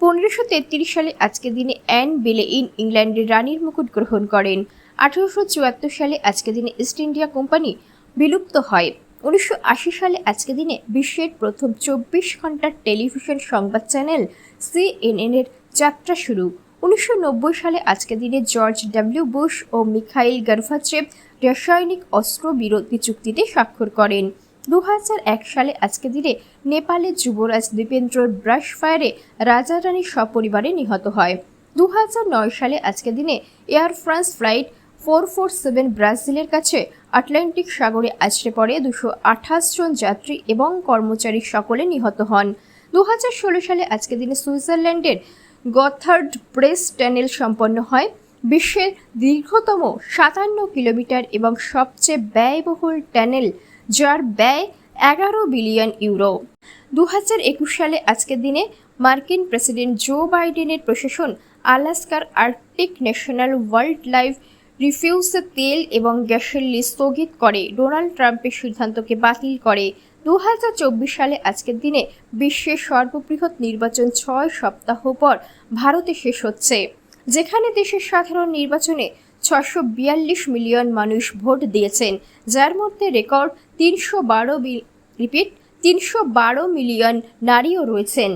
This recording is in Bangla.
1533 সালে আজকের দিনে অ্যান বোলেইন ইংল্যান্ডের রানীর মুকুট গ্রহণ করেন। 1874 সালে আজকের দিনে ইস্ট ইন্ডিয়া কোম্পানি বিলুপ্ত হয়। 1980 সালে আজকের দিনে বিশ্বের প্রথম 24 ঘন্টার টেলিভিশন সংবাদ চ্যানেল CNN এর যাত্রা শুরু। 1990 সালে আজকের দিনে জর্জ ডব্লিউ বুশ ও মিখাইল গর্বাচেভ রাসায়নিক অস্ত্র বিরতি চুক্তিতে স্বাক্ষর করেন। 2001 সালে আজকের দিনে নেপালের যুবরাজ দীপেন্দ্রর ব্রাশ ফায়ারে রাজা রানী সপরিবারে নিহত হয়। 2009 সালে আজকের দিনে এয়ার ফ্রান্স ফ্লাইট 447 ব্রাজিলের কাছে আটলান্টিক সাগরে আছড়ে পড়ে 228 জন যাত্রী এবং কর্মচারী সকলে নিহত হন। 2016 সালে আজকের দিনে সুইজারল্যান্ডের গথার্ড ব্রেস টানেল সম্পন্ন হয়। বিশ্বের দীর্ঘতম 57 কিলোমিটার এবং সবচেয়ে ব্যয়বহুল টানেল, যার ব্যয় 11 বিলিয়ন ইউরো। 2021 সালে আজকের দিনে মার্কিন প্রেসিডেন্ট জো বাইডেনের প্রশাসন আলাস্কার আর্কটিক ন্যাশনাল ওয়াইল্ড লাইফ রিফিউজে তেল এবং গ্যাসের লিজ স্থগিত করে ডোনাল্ড ট্রাম্পের সিদ্ধান্তকে বাতিল করে। 2024 সালে আজকের দিনে বিশ্বের সর্ববৃহৎ নির্বাচন 6 সপ্তাহ পর ভারতে শেষ হচ্ছে, যেখানে দেশের সাধারণ নির্বাচনে 642 মিলিয়ন মানুষ ভোট দিয়েছেন, যার মধ্যে রেকর্ড 312 মিলিয়ন নারীও রয়েছেন।